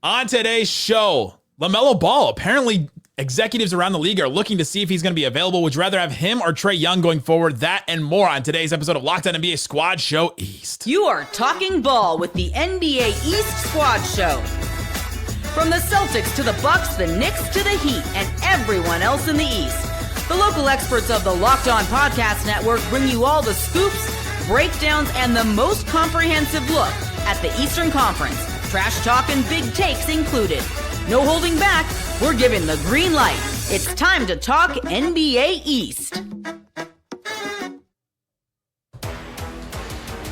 On today's show, LaMelo Ball. Apparently, executives around the league are looking to see if he's going to be available. Would you rather have him or Trae Young going forward? That and more on today's episode of Locked On NBA Squad Show East. You are talking ball with the NBA East Squad Show. From the Celtics to the Bucks, the Knicks to the Heat, and everyone else in the East. The local experts of the Locked On Podcast Network bring you all the scoops, breakdowns, and the most comprehensive look at the Eastern Conference. Trash talk and big takes included. No holding back, we're giving the green light. It's time to talk NBA East.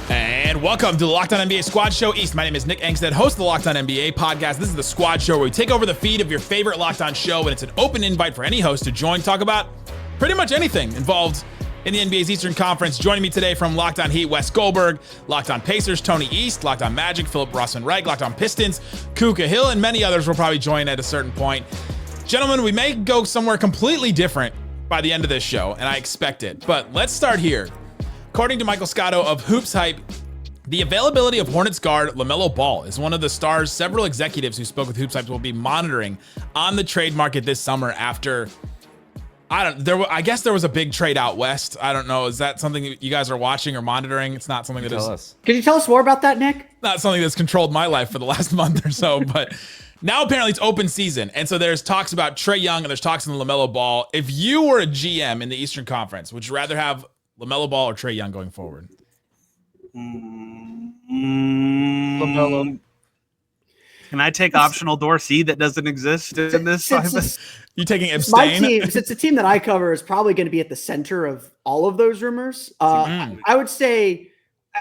And welcome to the Locked On NBA Squad Show East. My name is Nick Angstead, host of the Locked On NBA podcast. This is the Squad Show where we take over the feed of your favorite Locked On show, and it's an open invite for any host to join, talk about pretty much anything involved in the NBA's Eastern Conference. Joining me today from Locked On Heat, Wes Goldberg, Locked On Pacers, Tony East, Locked On Magic, Philip Rossman-Reich, Locked On Pistons, Kuka Hill, and many others will probably join at a certain point. Gentlemen, we may go somewhere completely different by the end of this show, and I expect it. But let's start here. According to Michael Scotto of Hoops Hype, the availability of Hornets guard LaMelo Ball is one of the stars several executives who spoke with Hoops Hype will be monitoring on the trade market this summer after... I guess there was a big trade out west. I don't know. Is that something you guys are watching or monitoring? It's not something that is. Can you tell us more about that, Nick? Not something that's controlled my life for the last month or so. But now apparently it's open season, and so there's talks about Trae Young and there's talks on LaMelo Ball. If you were a GM in the Eastern Conference, would you rather have LaMelo Ball or Trae Young going forward? LaMelo. Can I take optional door C that doesn't exist in this? You taking abstain? My team, since the team that I cover is probably going to be at the center of all of those rumors. I would take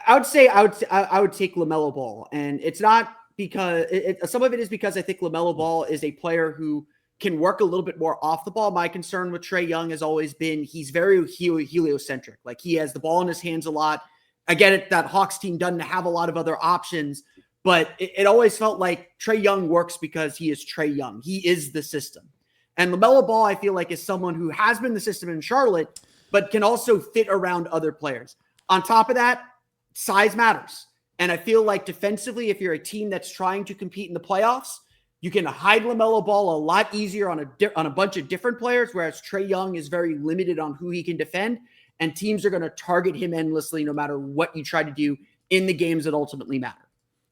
LaMelo Ball, and it's not because some of it is because I think LaMelo Ball is a player who can work a little bit more off the ball. My concern with Trae Young has always been he's very heliocentric. Like, he has the ball in his hands a lot. I get it that Hawks team doesn't have a lot of other options, but it always felt like Trae Young works because he is Trae Young. He is the system. And LaMelo Ball, I feel like, is someone who has been the system in Charlotte, but can also fit around other players. On top of that, size matters. And I feel like defensively, if you're a team that's trying to compete in the playoffs, you can hide LaMelo Ball a lot easier on a bunch of different players, whereas Trae Young is very limited on who he can defend. And teams are going to target him endlessly no matter what you try to do in the games that ultimately matter.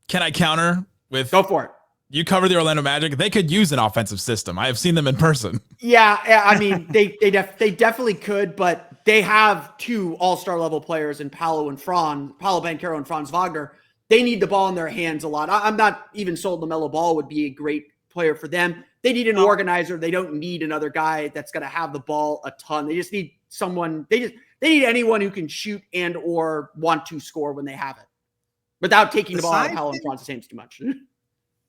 Can I counter with... Go for it. You cover the Orlando Magic. They could use an offensive system. I have seen them in person. Yeah, I mean, they definitely could, but they have two all-star level players in Paolo Banchero and Franz Wagner. They need the ball in their hands a lot. I'm not even sold LaMelo Ball would be a great player for them. They need an organizer. They don't need another guy that's going to have the ball a ton. They just need someone. They need anyone who can shoot and or want to score when they have it, without taking the ball out of Paolo and Franz's hands too much.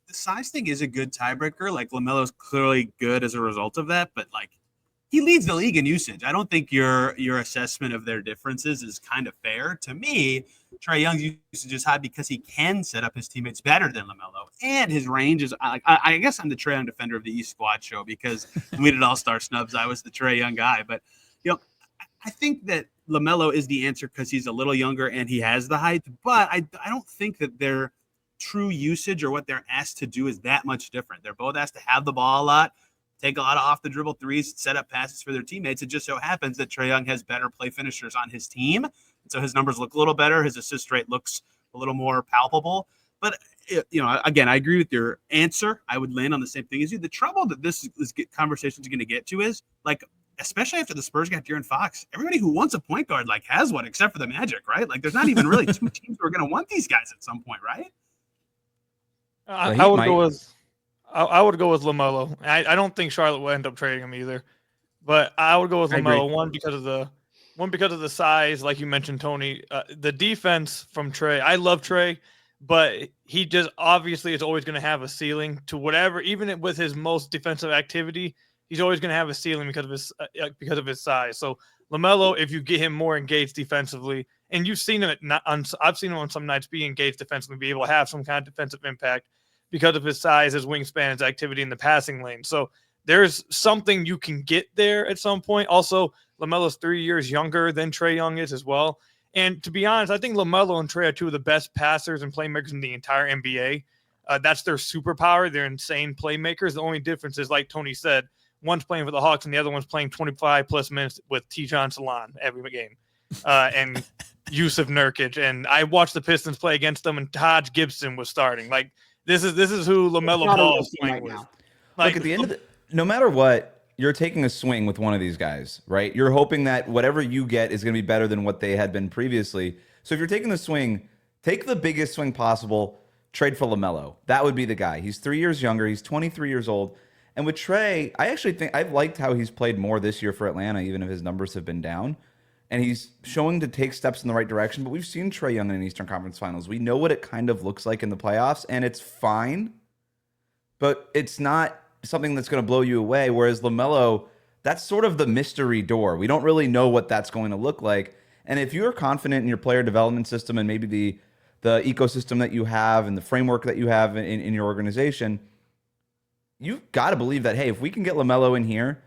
The size thing is a good tiebreaker. Like, LaMelo's clearly good as a result of that, but like, he leads the league in usage. I don't think your assessment of their differences is kind of fair. To me, Trae Young's usage is high because he can set up his teammates better than LaMelo, and his range is like, I guess I'm the Trae Young defender of the East Squad Show, because when we did All-Star Snubs, I was the Trae Young guy. But I think that LaMelo is the answer because he's a little younger and he has the height, but I don't think that their true usage or what they're asked to do is that much different. They're both asked to have the ball a lot, take a lot of off the dribble threes, set up passes for their teammates. It just so happens that Trae Young has better play finishers on his team, so his numbers look a little better. His assist rate looks a little more palpable. But again, I agree with your answer. I would land on the same thing as you. The trouble that this conversation is going to get to is, like, especially after the Spurs got De'Aaron Fox, everybody who wants a point guard like has one, except for the Magic, right? Like, there's not even really two teams who are going to want these guys at some point, right? I would go with LaMelo. I don't think Charlotte will end up trading him either, but I would go with LaMelo. One because of the size, like you mentioned, Tony. The defense from Trae. I love Trae, but he just obviously is always going to have a ceiling to whatever. Even with his most defensive activity, he's always going to have a ceiling because of his size. So LaMelo, if you get him more engaged defensively, and you've seen him I've seen him on some nights be engaged defensively, be able to have some kind of defensive impact because of his size, his wingspan, his activity in the passing lane. So there's something you can get there at some point. Also, LaMelo's 3 years younger than Trae Young is as well. And to be honest, I think LaMelo and Trae are two of the best passers and playmakers in the entire NBA. That's their superpower. They're insane playmakers. The only difference is, like Tony said, one's playing for the Hawks and the other one's playing 25-plus minutes with Tijan Salon every game. And Yusuf Nurkic. And I watched the Pistons play against them, and Taj Gibson was starting. Like, this is who LaMelo Ball is playing with. Like, at the end of no matter what, you're taking a swing with one of these guys, right? You're hoping that whatever you get is going to be better than what they had been previously. So if you're taking the swing, take the biggest swing possible, trade for LaMelo. That would be the guy. He's 3 years younger. He's 23 years old. And with Trae, I actually think I've liked how he's played more this year for Atlanta, even if his numbers have been down. And he's showing to take steps in the right direction. But we've seen Trae Young in the Eastern Conference Finals. We know what it kind of looks like in the playoffs, and it's fine. But it's not something that's going to blow you away. Whereas LaMelo, that's sort of the mystery door. We don't really know what that's going to look like. And if you're confident in your player development system and maybe the ecosystem that you have and the framework that you have in your organization, you've got to believe that, hey, if we can get LaMelo in here,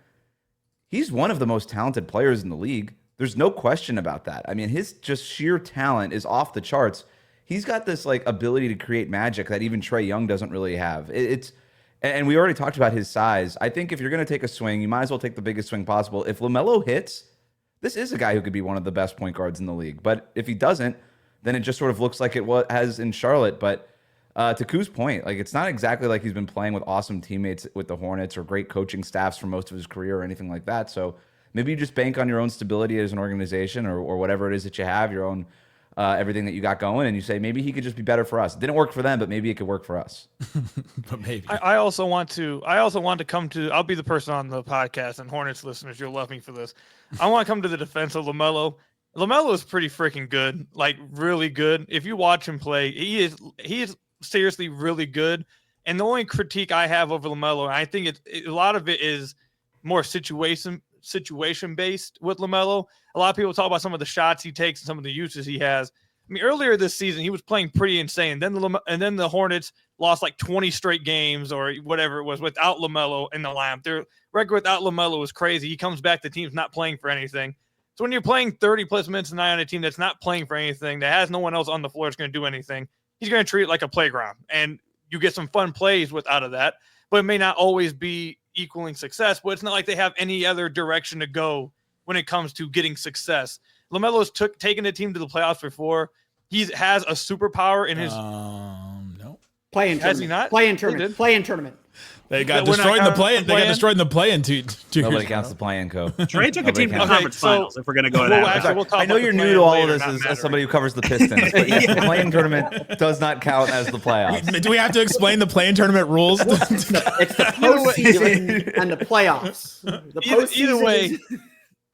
he's one of the most talented players in the league. There's no question about that. I mean, his just sheer talent is off the charts. He's got this like ability to create magic that even Trae Young doesn't really have. And we already talked about his size. I think if you're going to take a swing, you might as well take the biggest swing possible. If LaMelo hits, this is a guy who could be one of the best point guards in the league. But if he doesn't, then it just sort of looks like it has in Charlotte. But to Kuz's point, like, it's not exactly like he's been playing with awesome teammates with the Hornets or great coaching staffs for most of his career or anything like that. So maybe you just bank on your own stability as an organization or whatever it is that you have, your own everything that you got going, and you say maybe he could just be better for us. It didn't work for them, but maybe it could work for us. But maybe. I also want to come to. I'll be the person on the podcast, and Hornets listeners, you'll love me for this. I want to come to the defense of LaMelo. LaMelo is pretty freaking good, like really good. If you watch him play, he is seriously really good. And the only critique I have over LaMelo, and I think a lot of it is more situation based with LaMelo. A lot of people talk about some of the shots he takes and some of the uses he has. I mean, earlier this season, he was playing pretty insane. Then the Hornets lost like 20 straight games or whatever it was without LaMelo in the lineup. Their record without LaMelo is crazy. He comes back, the team's not playing for anything. So when you're playing 30-plus minutes a night on a team that's not playing for anything, that has no one else on the floor that's going to do anything, he's going to treat it like a playground. And you get some fun plays out of that, but it may not always be equaling success. But it's not like they have any other direction to go when it comes to getting success. LaMelo's taken the team to the playoffs before. He has a superpower in his no play-in tournament. Has he not? Play-in tournament. Play-in tournament. They got destroyed in the play-in. They got destroyed in the play-in. Nobody counts the play-in, Co. Trae took a team to the conference finals. If we're going to go to that, I know you're new to all of this as somebody who covers the Pistons, but yes, the play-in tournament does not count as the playoffs. Do we have to explain the play-in tournament rules? It's the postseason and the playoffs. The postseason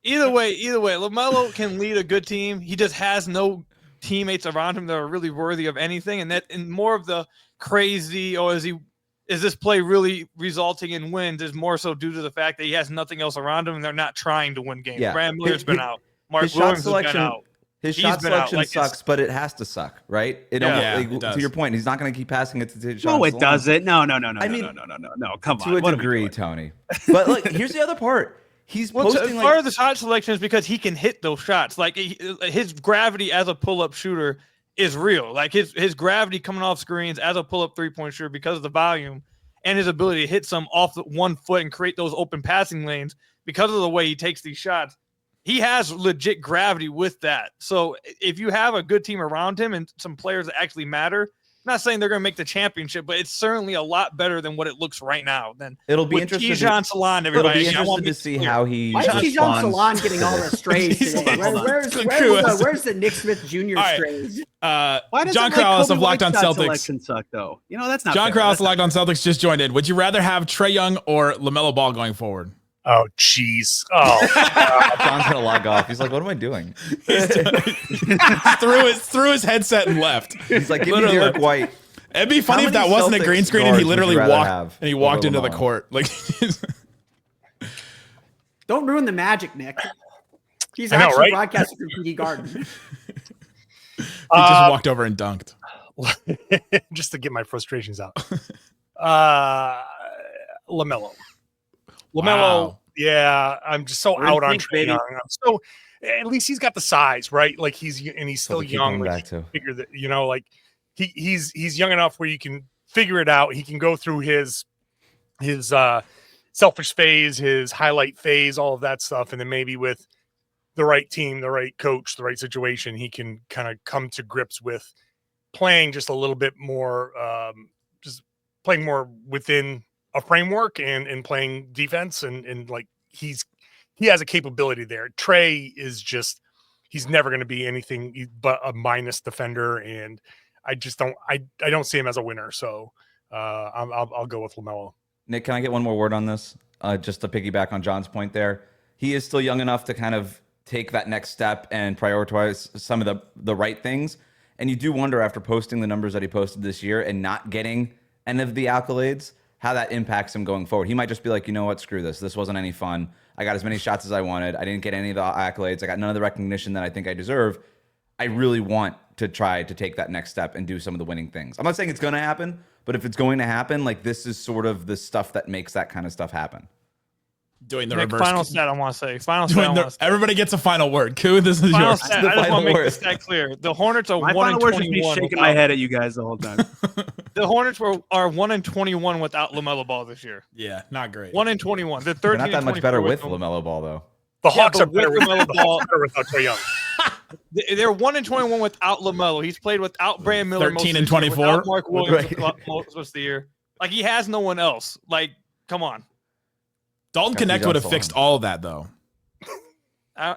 Either way, LaMelo can lead a good team. He just has no teammates around him that are really worthy of anything, and more of the crazy, is this play really resulting in wins, is more so due to the fact that he has nothing else around him and they're not trying to win games. Yeah. Brad Miller's been out. Mark Williams has been out. His shot selection sucks, but it has to suck, right? It does. To your point, he's not going to keep passing it to Tijan. No, it doesn't. No. I mean, no. Come on. To a degree, Tony. But look, here's the other part. He's posting part of the shot selection is because he can hit those shots. Like his gravity as a pull-up shooter is real. Like his gravity coming off screens as a pull-up three-point shooter because of the volume and his ability to hit some off 1 foot and create those open passing lanes because of the way he takes these shots. He has legit gravity with that. So if you have a good team around him and some players that actually matter, I'm not saying they're going to make the championship, but it's certainly a lot better than what it looks right now. It'll be interesting. Tijan Salon, everybody. It'll be interesting to see how he Why is Tijan Salon getting all the strays today? Where's the Nick Smith Jr. strays? John Corrales of Locked On Celtics. Suck, though. That's not John fair. Corrales of Locked On Celtics just joined in. Would you rather have Trae Young or LaMelo Ball going forward? Oh, jeez. Oh, John's gonna log off. He's like, "What am I doing?" threw his headset and left. He's like, "Give me Derek White." It'd be funny if that wasn't a green screen and he literally walked into the court. Like, don't ruin the magic, Nick. He's actually broadcasting from PD Garden. He just walked over and dunked. Just to get my frustrations out. LaMelo. Wow. Yeah, I'm just so out on Trae Young. So at least he's got the size, right? Like he's still young. Like, figure that, he's young enough where you can figure it out. He can go through his selfish phase, his highlight phase, all of that stuff, and then maybe with the right team, the right coach, the right situation, he can kind of come to grips with playing just a little bit more, just playing more within a framework and playing defense. And like he has a capability there. Trae is just, he's never going to be anything but a minus defender. And I don't see him as a winner. So I'll go with LaMelo. Nick, can I get one more word on this? Just to piggyback on John's point there. He is still young enough to kind of take that next step and prioritize some of the right things. And you do wonder, after posting the numbers that he posted this year and not getting any of the accolades, how that impacts him going forward. He might just be like, you know what, screw this. This wasn't any fun. I got as many shots as I wanted. I didn't get any of the accolades. I got none of the recognition that I think I deserve. I really want to try to take that next step and do some of the winning things. I'm not saying it's going to happen, but if it's going to happen, like, this is sort of the stuff that makes that kind of stuff happen. Doing the Nick, reverse. Final stat I want to say. Final stat. Everybody gets a final word. Koo, this is Final yours. stat. I just want to make this stat clear. The Hornets are My 1 final and word is me 21. shaking my head at you guys the whole time. The Hornets are 1 and 21 without LaMelo Ball this year. Yeah, not great. 1 and 21. They're 13. They're not that much better with him. LaMelo Ball, though. The Hawks are better with LaMelo Ball. without Trae Young. They're 1 and 21 without LaMelo. He's played without Brandon Miller. 13 and 24. Without Mark Williams Right. most of the year. Like, he has no one else. Like, come on. Dalton Connect would have fixed all of that, though.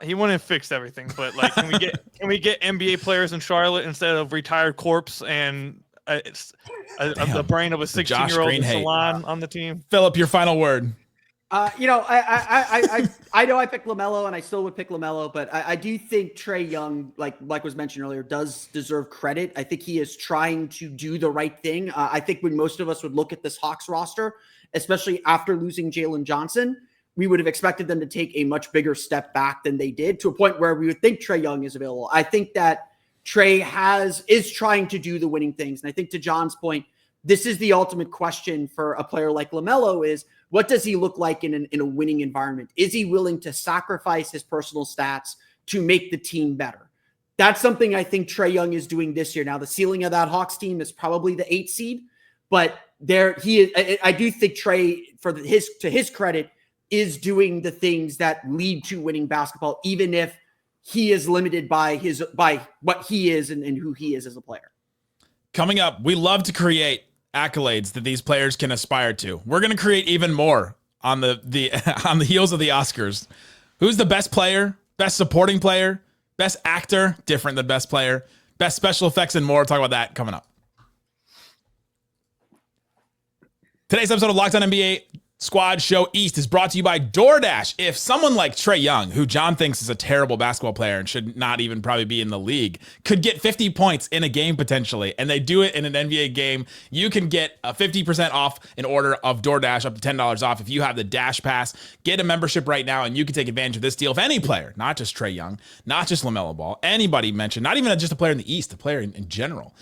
He wouldn't have fixed everything, but like, can we get NBA players in Charlotte instead of retired corpse and the brain of a 16-year-old in Salon on the team? Philip, your final word. I know I picked LaMelo, and I still would pick LaMelo, but I do think Trae Young, like was mentioned earlier, does deserve credit. I think he is trying to do the right thing. I think when most of us would look at this Hawks roster, especially after losing Jalen Johnson, we would have expected them to take a much bigger step back than they did, to a point where we would think Trae Young is available. I think that Trae is trying to do the winning things. And I think, to John's point, this is the ultimate question for a player like LaMelo is, what does he look like in a winning environment? Is he willing to sacrifice his personal stats to make the team better? That's something I think Trae Young is doing this year. Now, the ceiling of that Hawks team is probably the 8th seed, but I do think Trae, to his credit, is doing the things that lead to winning basketball, even if he is limited by what he is and who he is as a player. Coming up, we love to create accolades that these players can aspire to. We're going to create even more on the on the heels of the Oscars. Who's the best player, best supporting player, best actor, different than best player, best special effects, and more. We'll talk about that coming up. Today's episode of Locked On NBA Squad Show East is brought to you by DoorDash. If someone like Trae Young, who John thinks is a terrible basketball player and should not even probably be in the league, could get 50 points in a game potentially, and they do it in an NBA game, you can get a 50% off an order of DoorDash, up to $10 off if you have the Dash Pass. Get a membership right now, and you can take advantage of this deal. If any player, not just Trae Young, not just LaMelo Ball, anybody mentioned, not even just a player in the East, a player in general,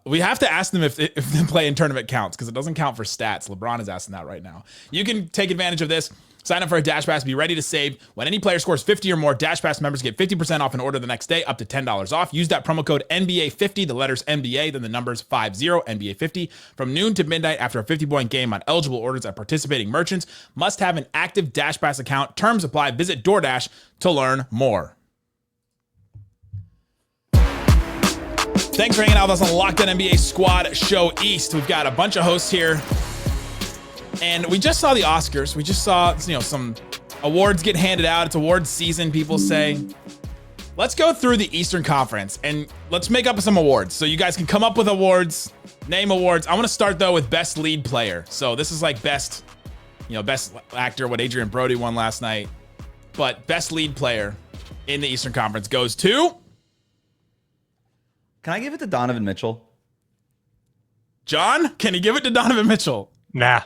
we have to ask them if the play in tournament counts, because it doesn't count for stats. LeBron is asking that right now. You can take advantage of this. Sign up for a Dash Pass. Be ready to save. When any player scores 50 or more, Dash Pass members get 50% off an order the next day, up to $10 off. Use that promo code NBA50, the letters NBA, then the numbers 50, NBA50, from noon to midnight after a 50-point game on eligible orders at participating merchants. Must have an active Dash Pass account. Terms apply. Visit DoorDash to learn more. Thanks for hanging out with us on the Locked On NBA Squad Show East. We've got a bunch of hosts here, and we just saw the Oscars. We just saw, some awards get handed out. It's awards season, people say. Let's go through the Eastern Conference and let's make up some awards. So you guys can come up with awards, name awards. I want to start though with best lead player. So this is like best actor, what Adrian Brody won last night. But best lead player in the Eastern Conference goes to... Can I give it to Donovan Mitchell? John, can you give it to Donovan Mitchell? Nah.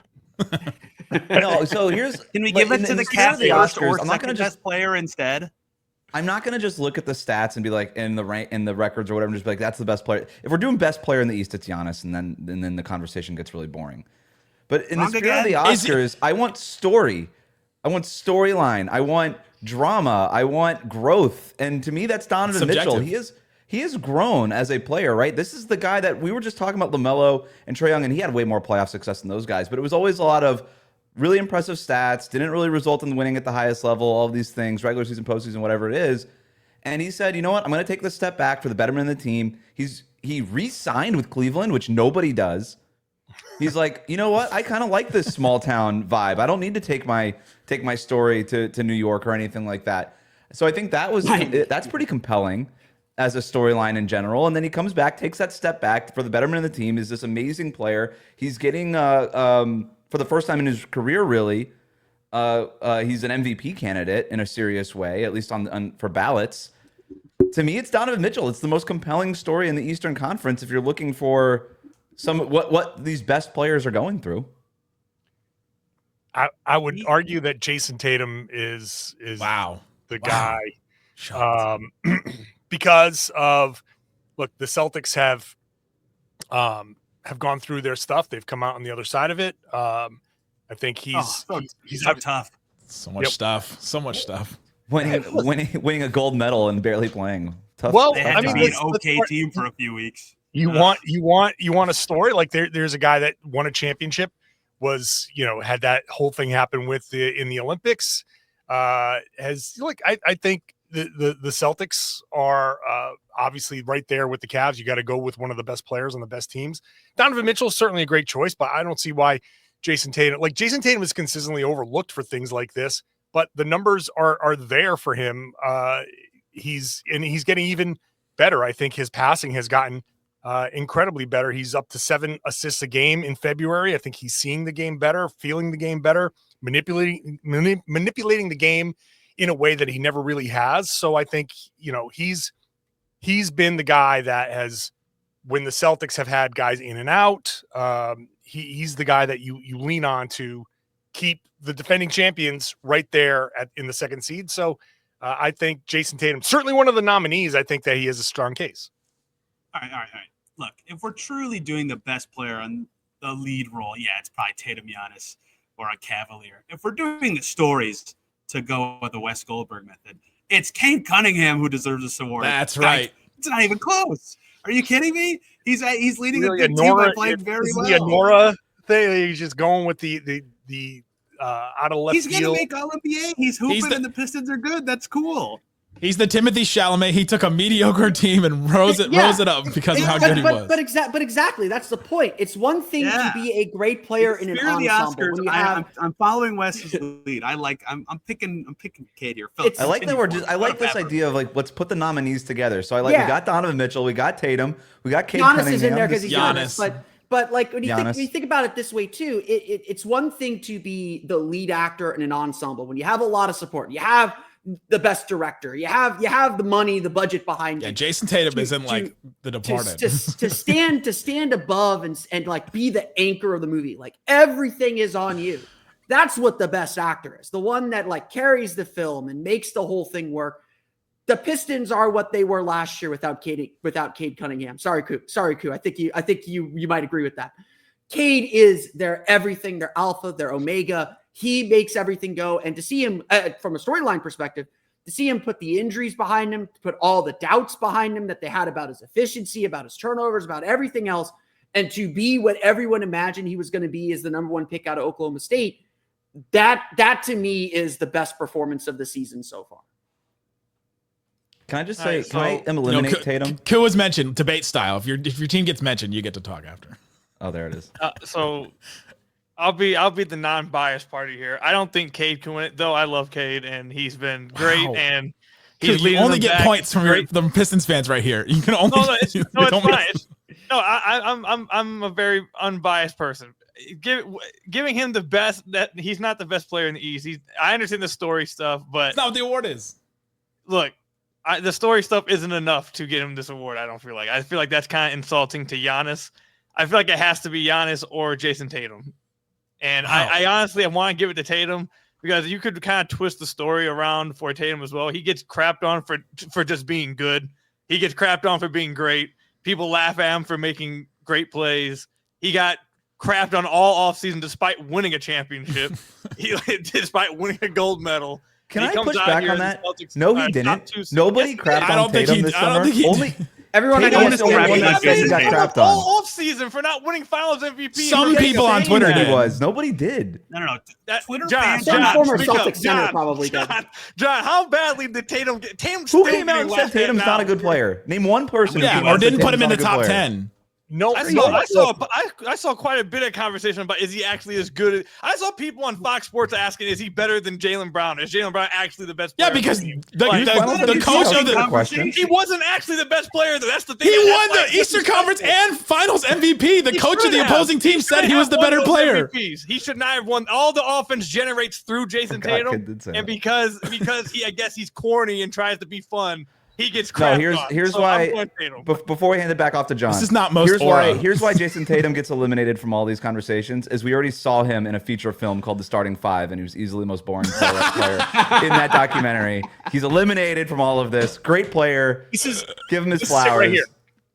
No, so here's... Can we give it to the Cavs or I'm not going to best player instead? I'm not going to just look at the stats and be like, in the records or whatever, and just be like, that's the best player. If we're doing best player in the East, it's Giannis, and then the conversation gets really boring. But in the spirit of the Oscars, I want story. I want storyline. I want drama. I want growth. And to me, that's Donovan Mitchell. he has grown as a player, right? This is the guy that we were just talking about, LaMelo and Trae Young, and he had way more playoff success than those guys, but it was always a lot of really impressive stats, didn't really result in winning at the highest level, all of these things, regular season, postseason, whatever it is. And he said, you know what, I'm going to take this step back for the betterment of the team. He re-signed with Cleveland, which nobody does. He's like, you know what, I kind of like this small town vibe. I don't need to take my story to New York or anything like that. So I think that's pretty compelling as a storyline in general. And then he comes back, takes that step back for the betterment of the team, is this amazing player. He's getting, for the first time in his career, really, he's an MVP candidate in a serious way, at least for ballots. To me, it's Donovan Mitchell. It's the most compelling story in the Eastern Conference if you're looking for what these best players are going through. I would argue that Jayson Tatum is the guy. Because of, look, the Celtics have gone through their stuff. They've come out on the other side of it. I think he's so tough. So much stuff. So much stuff. Winning a gold medal and barely playing. Tough. Well, they had to be an okay team for a few weeks. You want a story like there's a guy that won a championship, had that whole thing happen in the Olympics. I think the Celtics are obviously right there with the Cavs. You got to go with one of the best players on the best teams. Donovan Mitchell is certainly a great choice, but I don't see why Jayson Tatum is consistently overlooked for things like this, but the numbers are there for him. He's getting even better. I think his passing has gotten incredibly better. He's up to 7 assists a game in February. I think he's seeing the game better, feeling the game better, manipulating the game in a way that he never really has. So I think, he's been the guy that has, when the Celtics have had guys in and out, he's the guy that you lean on to keep the defending champions right there in the second seed. So I think Jayson Tatum, certainly one of the nominees, I think that he has a strong case. All right. Look, if we're truly doing the best player on the lead role, it's probably Tatum, Giannis, or a Cavalier. If we're doing the stories to go with the Wes Goldberg method, it's Cade Cunningham who deserves this award. That's right. It's not even close. Are you kidding me? He's leading a good team by playing very well. The Nora thing, he's just going with the out of left field. He's going to make All-NBA. He's hooping and the Pistons are good. That's cool. He's the Timothy Chalamet. He took a mediocre team and rose it up because of how good he was. But exactly, that's the point. It's one thing to be a great player in an ensemble. I'm following Wes's lead. I'm picking Cade here. I like that I like this idea of let's put the nominees together. So we got Donovan Mitchell, we got Tatum, we got Cade Cunningham. Giannis is in there because he's Giannis. But when you think about it this way too, it's one thing to be the lead actor in an ensemble when you have a lot of support. You have the best director. You have the money, the budget behind you. Yeah, Jayson Tatum isn't like The Departed. To stand above and be the anchor of the movie. Everything is on you. That's what the best actor is. The one that carries the film and makes the whole thing work. The Pistons are what they were last year without Cade Cunningham. Sorry, Koo. I think you might agree with that. Cade is their everything, their alpha, their omega. He makes everything go. And to see him from a storyline perspective, to see him put the injuries behind him, to put all the doubts behind him that they had about his efficiency, about his turnovers, about everything else, and to be what everyone imagined he was going to be as the number 1 pick out of Oklahoma State, that to me is the best performance of the season so far. Can I just say, can I eliminate Tatum? Koo was mentioned, debate style. If your team gets mentioned, you get to talk after. Oh, there it is. So I'll be the non-biased party here. I don't think Cade can win it, though. I love Cade, and he's been great. Wow. And he's you only get points from the Pistons fans right here. You can only. It's fine. I'm a very unbiased person. Giving him the best. That he's not the best player in the East. I understand the story stuff, but that's not what the award is. Look, the story stuff isn't enough to get him this award. I don't feel like. I feel like that's kind of insulting to Giannis. I feel like it has to be Giannis or Jayson Tatum. And I honestly want to give it to Tatum because you could kind of twist the story around for Tatum as well. He gets crapped on for just being good. He gets crapped on for being great. People laugh at him for making great plays. He got crapped on all offseason despite winning a championship. Despite winning a gold medal. Can I push back on that? No, he didn't. Nobody crapped on Tatum this summer. Everyone I Tatum know is the only one that said he got crapped on. All off season for not winning Finals MVP. Some people on Twitter He did. was. Nobody did. No. Twitter John, fans. Some former speak Celtics up. center John, probably did. John, how badly did Tatum get? Who came out and said Tatum's not a good player? Name one person. Yeah, who or said didn't put Tatum's him in the not a good top player. 10. No, I saw quite a bit of conversation about is he actually as good? I saw people on Fox Sports asking, is he better than Jaylen Brown? Is Jaylen Brown actually the best player? Yeah, because the Finals coach MVP of the question. he wasn't actually the best player. That's the thing. he That's won why the Eastern Conference and Finals MVP. The coach of the opposing team said he was the better player. MVPs. He should not have won. All the offense generates through Jayson Tatum, and because I guess he's corny and tries to be fun. He gets crapped on. Here's So why. I'm going Tatum. Before we hand it back off to John, This is not most here's aura. here's why Jayson Tatum gets eliminated from all these conversations. Is we already saw him in a feature film called The Starting Five, and he was easily the most boring player in that documentary. He's eliminated from all of this. Great player. Give him his flowers. Right here.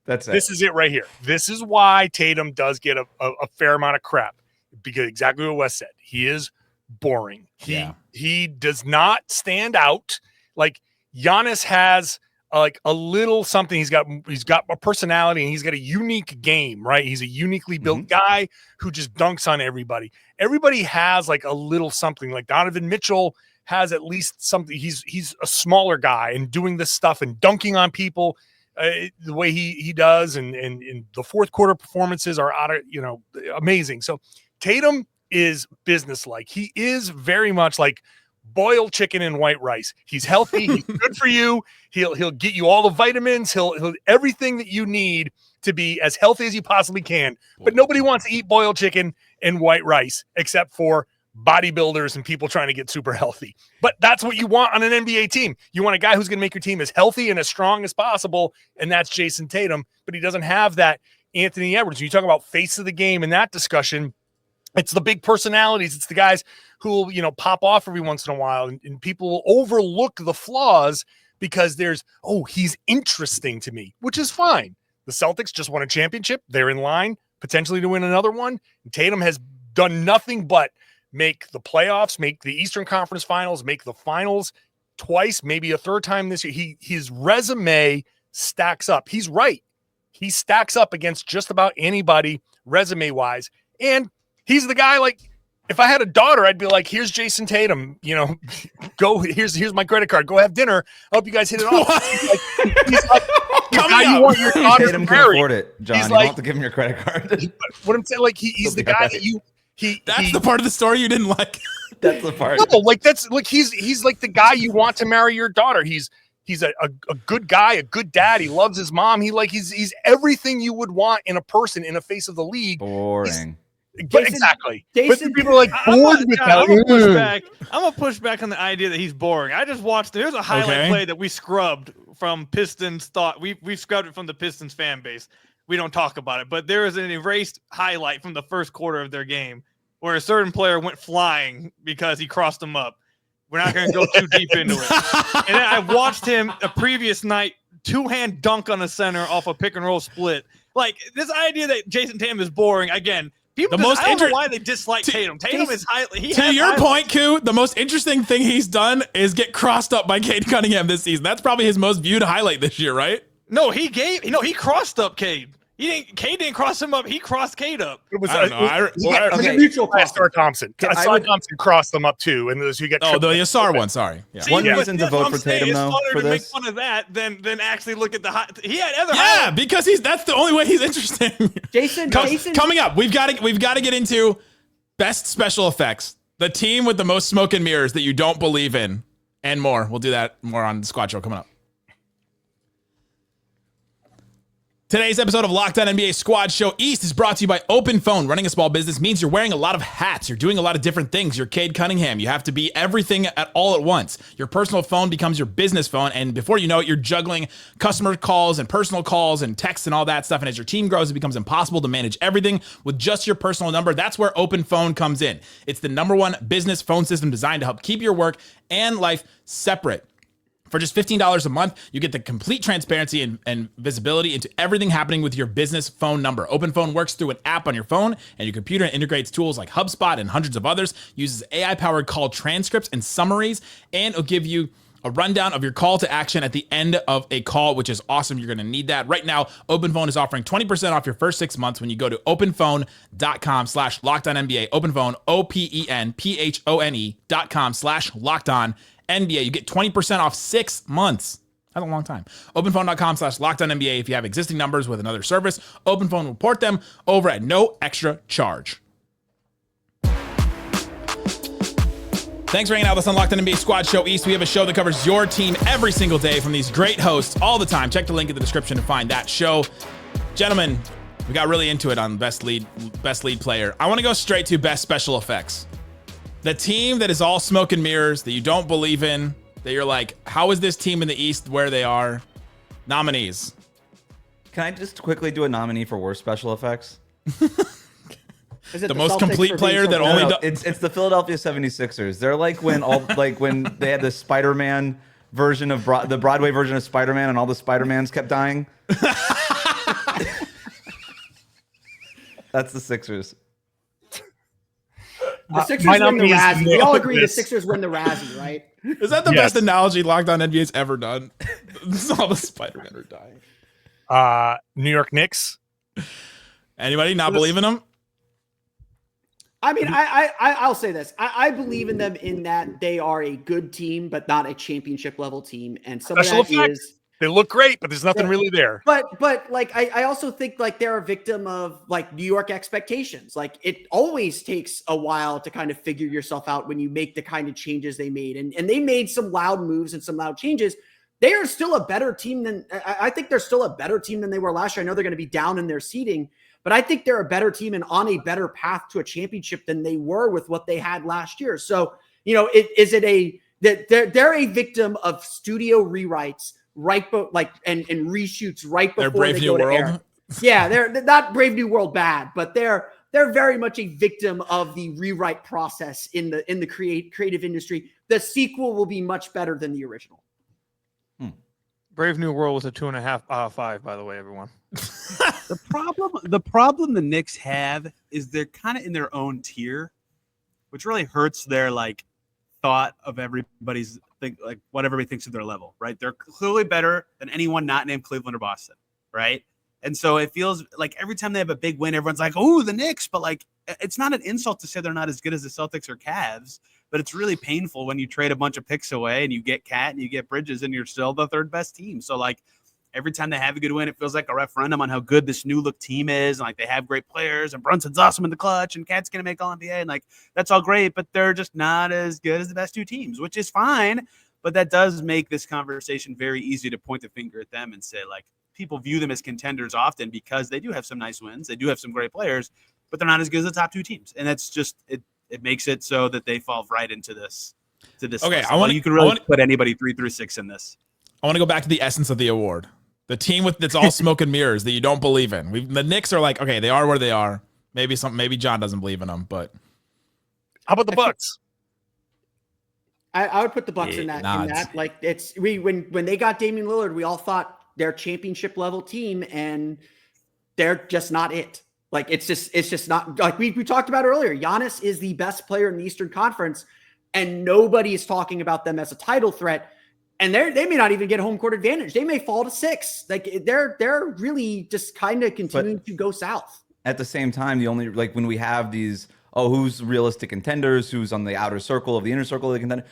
That's it. This is it right here. This is why Tatum does get a fair amount of crap, because exactly what Wes said. He is boring. He does not stand out. Like Giannis has like a little something. He's got a personality and he's got a unique game, right? He's a uniquely built guy who just dunks on everybody. Everybody has like a little something. Like Donovan Mitchell has at least something. He's a smaller guy and doing this stuff and dunking on people the way he does. And the fourth quarter performances are amazing. So Tatum is businesslike. He is very much like boiled chicken and white rice. He's healthy. He's good for you. He'll get you all the vitamins. He'll everything that you need to be as healthy as you possibly can. But nobody wants to eat boiled chicken and white rice except for bodybuilders and people trying to get super healthy. But that's what you want on an NBA team. You want a guy who's going to make your team as healthy and as strong as possible, and that's Jayson Tatum. But he doesn't have that Anthony Edwards. When you talk about face of the game in that discussion, it's the big personalities. It's the guys who will, pop off every once in a while, and people will overlook the flaws because he's interesting to me, which is fine. The Celtics just won a championship. They're in line potentially to win another one. And Tatum has done nothing but make the playoffs, make the Eastern Conference Finals, make the finals twice, maybe a third time this year. His resume stacks up. He's right. He stacks up against just about anybody resume-wise. And he's the guy, like, if I had a daughter, I'd be like, here's Jayson Tatum, go, here's my credit card. Go have dinner. I hope you guys hit it off. He's like the guy you want your daughter Tatum to can marry. afford it, John. He's you don't have to give him your credit card. What I'm saying, like, he's the guy that you, That's the part of the story you didn't like. That's the part. No, like, that's like, he's like the guy you want to marry your daughter. He's a good guy, a good dad. He loves his mom. He's everything you would want in a person in a face of the league. Boring. Exactly. Jason, but people are like bored with that. I'm gonna push back on the idea that he's boring. I just watched. There's a highlight play that we scrubbed from Pistons. We scrubbed it from the Pistons fan base. We don't talk about it, but there is an erased highlight from the first quarter of their game where a certain player went flying because he crossed them up. We're not going to go too deep into it. And then I watched him a previous night two-hand dunk on a center off a pick and roll split. Like, this idea that Jayson Tatum is boring, again, people I don't know why they dislike Tatum. Tatum is highly. To your point, Q, the most interesting thing he's done is get crossed up by Cade Cunningham this season. That's probably his most viewed highlight this year, right? No, he crossed up Cade. Cade didn't cross him up. He crossed Cade up. It was a mutual cross. Star Thompson. Star Thompson crossed them up too, and those who get. Oh, the Yassar one. Sorry. Yeah. See, One reason to vote for Tatum though for to this. make fun of that than actually look at the he had other. Yeah, because that's the only way he's interesting. Jason, Coming up, we've got to get into best special effects, the team with the most smoke and mirrors that you don't believe in, and more. We'll do that more on the Squad Show coming up. Today's episode of Locked On NBA Squad Show East is brought to you by Open Phone. Running a small business means you're wearing a lot of hats. You're doing a lot of different things. You're Cade Cunningham. You have to be everything at all at once. Your personal phone becomes your business phone, and before you know it, you're juggling customer calls and personal calls and texts and all that stuff. And as your team grows, it becomes impossible to manage everything with just your personal number. That's where Open Phone comes in. It's the #1 business phone system designed to help keep your work and life separate. For just $15 a month, you get the complete transparency and visibility into everything happening with your business phone number. Open Phone works through an app on your phone and your computer and integrates tools like HubSpot and hundreds of others, uses AI-powered call transcripts and summaries, and it'll give you a rundown of your call to action at the end of a call, which is awesome. You're going to need that. Right now, OpenPhone is offering 20% off your first 6 months when you go to openphone.com/LockedOnNBA. OpenPhone, OpenPhone.com/LockedOnNBA. You get 20% off 6 months. That's a long time. OpenPhone.com/LockedOnNBA. If you have existing numbers with another service, OpenPhone will port them over at no extra charge. Thanks for hanging out with us on Locked On NBA Squad Show East. We have a show that covers your team every single day from these great hosts all the time. Check the link in the description to find that show. Gentlemen, we got really into it on best lead player. I want to go straight to best special effects. The team that is all smoke and mirrors, that you don't believe in, that you're like, how is this team in the East where they are? Nominees. Can I just quickly do a nominee for worst special effects? Is it The most complete player that only it's the Philadelphia 76ers. They're like when when they had the Spider-Man version of the Broadway version of Spider-Man and all the Spider-Mans kept dying. That's the Sixers. The Sixers win the Razzie. We all agree the Sixers win the Razzie, right? Is that the best analogy Locked On NBA's ever done? All the Spider-Man are dying. New York Knicks. Anybody not believe in them? I mean, I'll say this. I believe in them in that they are a good team, but not a championship level team. And some of that is they look great, but there's nothing really there. But like I also think like they're a victim of like New York expectations. Like it always takes a while to kind of figure yourself out when you make the kind of changes they made. And they made some loud moves and some loud changes. They are still a better team than I think they're still a better team than they were last year. I know they're going to be down in their seeding, but I think they're a better team and on a better path to a championship than they were with what they had last year. So, you know, they're a victim of studio rewrites and reshoots right before Brave they New go to World. air. Yeah, they're not Brave New World bad, but they're very much a victim of the rewrite process in the creative industry. The sequel will be much better than the original. Brave New World was a 2.5 out of 5, by the way, everyone. The problem the Knicks have is they're kind of in their own tier, which really hurts their like thought of everybody's like what everybody thinks of their level, right? They're clearly better than anyone not named Cleveland or Boston, right? And so it feels like every time they have a big win, everyone's like, "Oh, the Knicks," but like it's not an insult to say they're not as good as the Celtics or Cavs, but it's really painful when you trade a bunch of picks away and you get Cat and you get Bridges and you're still the third best team. So like every time they have a good win, it feels like a referendum on how good this new look team is. And like they have great players and Brunson's awesome in the clutch and Cat's going to make all NBA. And like, that's all great, but they're just not as good as the best two teams, which is fine. But that does make this conversation very easy to point the finger at them and say like, people view them as contenders often because they do have some nice wins. They do have some great players, but they're not as good as the top two teams. And that's just, it makes it so that they fall right into this. Okay. You can really put anybody 3 through 6 in this. I want to go back to the essence of the award. The team that's all smoke and mirrors that you don't believe in. The Knicks are like, okay, they are where they are. Maybe John doesn't believe in them, but how about the Bucks? I would put the Bucks in that. Like when they got Damian Lillard, we all thought they're a championship level team, and they're just not it. Like it's just not like we talked about earlier. Giannis is the best player in the Eastern Conference, and nobody is talking about them as a title threat. And they may not even get home court advantage. They may fall to 6. Like they're really just kind of continuing to go south. At the same time, the only like when we have these, who's realistic contenders, who's on the outer circle of the inner circle of the contender,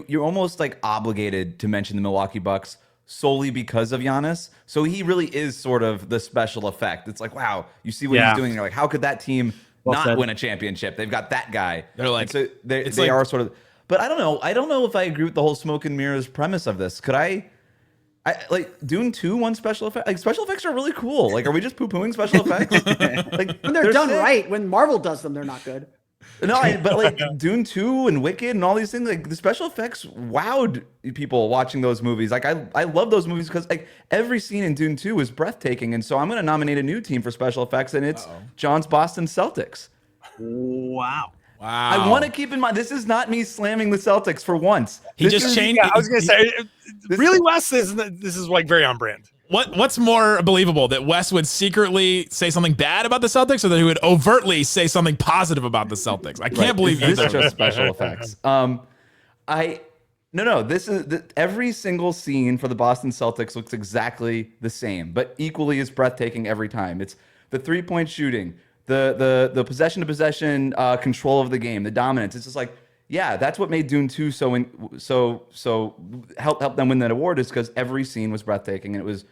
you're almost like obligated to mention the Milwaukee Bucks solely because of Giannis. So he really is sort of the special effect. It's like, wow, you see what he's doing. And you're like, how could that team not win a championship? They've got that guy. They're like, so they are sort of. But I don't know. I don't know if I agree with the whole smoke and mirrors premise of this. Could I like Dune 2 won special effects? Like special effects are really cool. Like, are we just poo-pooing special effects? Like when they're done sick. Right. When Marvel does them, they're not good. No, but like Dune 2 and Wicked and all these things, like the special effects wowed people watching those movies. Like I love those movies because like every scene in Dune 2 is breathtaking. And so I'm going to nominate a new team for special effects, and it's John's Boston Celtics. Wow. I want to keep in mind, this is not me slamming the Celtics for once. He just changed. Yeah, I was going to say, really, Wes, this is like very on brand. What's more believable, that Wes would secretly say something bad about the Celtics, or that he would overtly say something positive about the Celtics? I can't believe this is just special effects. No. This is every single scene for the Boston Celtics looks exactly the same, but equally as breathtaking every time. It's the 3-point shooting, the possession to possession control of the game, the dominance. It's just like, yeah, that's what made Dune 2 so help them win that award, is because every scene was breathtaking and it was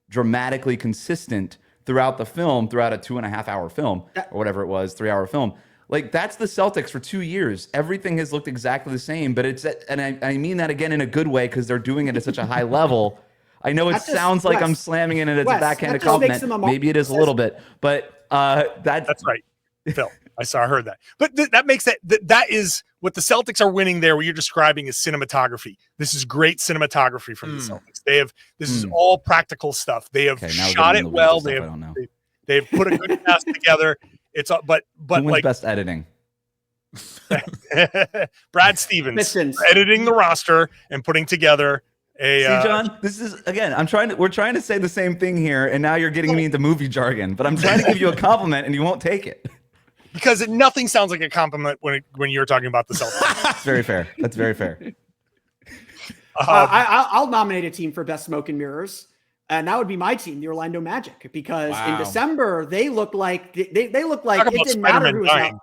dramatically consistent throughout the film, throughout a 2.5-hour film or whatever it was, 3-hour film. Like, that's the Celtics for 2 years. Everything has looked exactly the same, but I mean that again in a good way, because they're doing it at such a high level. I know it sounds like I'm slamming it, and it's a backhanded compliment. Maybe it is a little bit, but that's right, Phil. I heard that, but that makes that is what the Celtics are winning there. What you're describing is cinematography. This is great cinematography from the Celtics. This is all practical stuff. They have shot it well. They've put a good cast together. It's but who wins best editing? Brad Stevens editing the roster and putting together a. See, John, this is again. We're trying to say the same thing here, and now you're getting me into movie jargon. But I'm trying to give you a compliment, and you won't take it. Because nothing sounds like a compliment when you're talking about the Celtics. That's very fair. That's very fair. I'll nominate a team for best smoke and mirrors. And that would be my team, the Orlando Magic, because in December they look like it didn't matter who was out.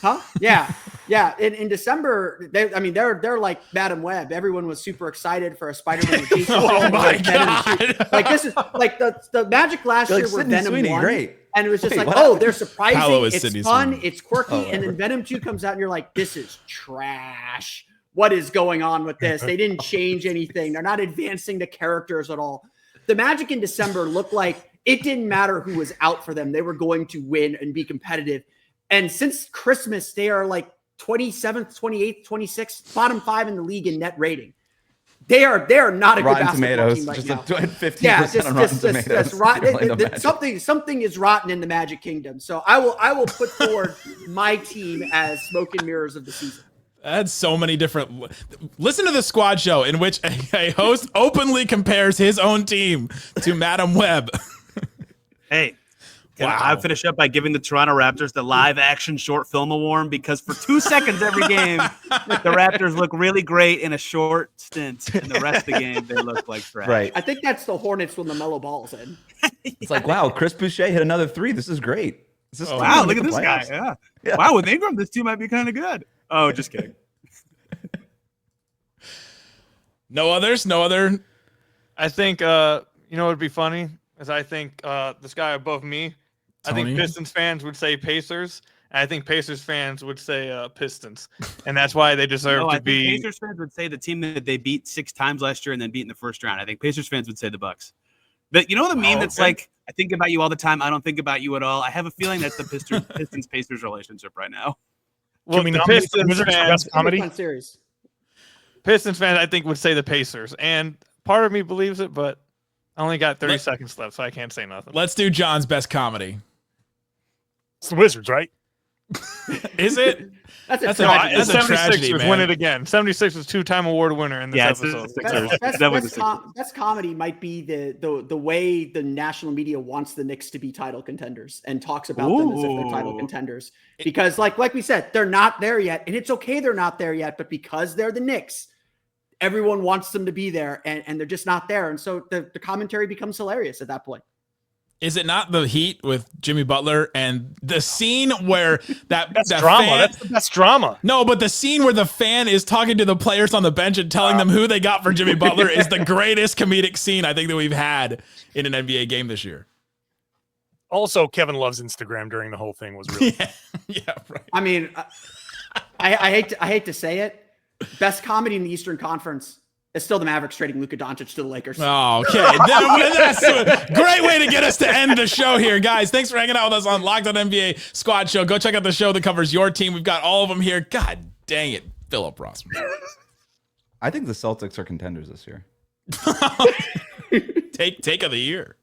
Huh? Yeah. In December, they're like Madam Web. Everyone was super excited for a Spider-Man. Oh my god! Like this is like the Magic last year were Venom Sweeney, 1, great. and it was just they're surprising. It's fun. It's quirky, and then Venom 2 comes out, and you're like, this is trash. What is going on with this? They didn't change anything. They're not advancing the characters at all. The Magic in December looked like it didn't matter who was out for them. They were going to win and be competitive. And since Christmas, they are like 27th, 28th, 26th, bottom 5 in the league in net rating. They are not a Rotten good basketball Tomatoes, team right just now. 15% on Rotten Tomatoes. Something is rotten in the Magic Kingdom. So I will put forward my team as smoke and mirrors of the season. That's so many different. Listen to the squad show in which a host openly compares his own team to Madam Web. Hey, I finish up by giving the Toronto Raptors the live action short film award, because for 2 seconds every game, the Raptors look really great in a short stint, and the rest of the game they look like trash. Right. I think that's the Hornets when LaMelo Ball's in. It's like, wow, Chris Boucher hit another 3. This is great. Wow, look at this guy. Yeah. Wow, with Ingram, this team might be kind of good. Oh, just kidding. No others? No other? I think, what'd be funny is I think this guy above me, Tony? I think Pistons fans would say Pacers, and I think Pacers fans would say Pistons. And that's why they deserve to be. Pacers fans would say the team that they beat 6 times last year and then beat in the first round. I think Pacers fans would say the Bucks. But you know the meme that's like, I think about you all the time, I don't think about you at all. I have a feeling that's the Pistons-Pacers relationship right now. Well, the Pistons fans, comedy series. Pistons fans, I think, would say the Pacers, and part of me believes it, but I only got 30 seconds left, so I can't say nothing. Let's do John's best comedy. It's the Wizards, right? Is it? That's a tragedy. 76ers win it again. 76 was 2-time award winner in this episode. Best comedy might be the way the national media wants the Knicks to be title contenders and talks about them as if they're title contenders. Because like we said, they're not there yet, and it's okay they're not there yet, but because they're the Knicks, everyone wants them to be there, and they're just not there. And so the commentary becomes hilarious at that point. Is it not the Heat with Jimmy Butler and the scene where that's drama? Fan, that's the best drama. No, but the scene where the fan is talking to the players on the bench and telling them who they got for Jimmy Butler is the greatest comedic scene I think that we've had in an NBA game this year. Also, Kevin Love's Instagram during the whole thing was really yeah, right. I mean, I hate to say it, best comedy in the Eastern Conference. It's still the Mavericks trading Luka Doncic to the Lakers. Oh, okay. That's a great way to get us to end the show here, guys. Thanks for hanging out with us on Locked On NBA Squad Show. Go check out the show that covers your team. We've got all of them here. God dang it, Philip Rossman. I think the Celtics are contenders this year. Take of the year.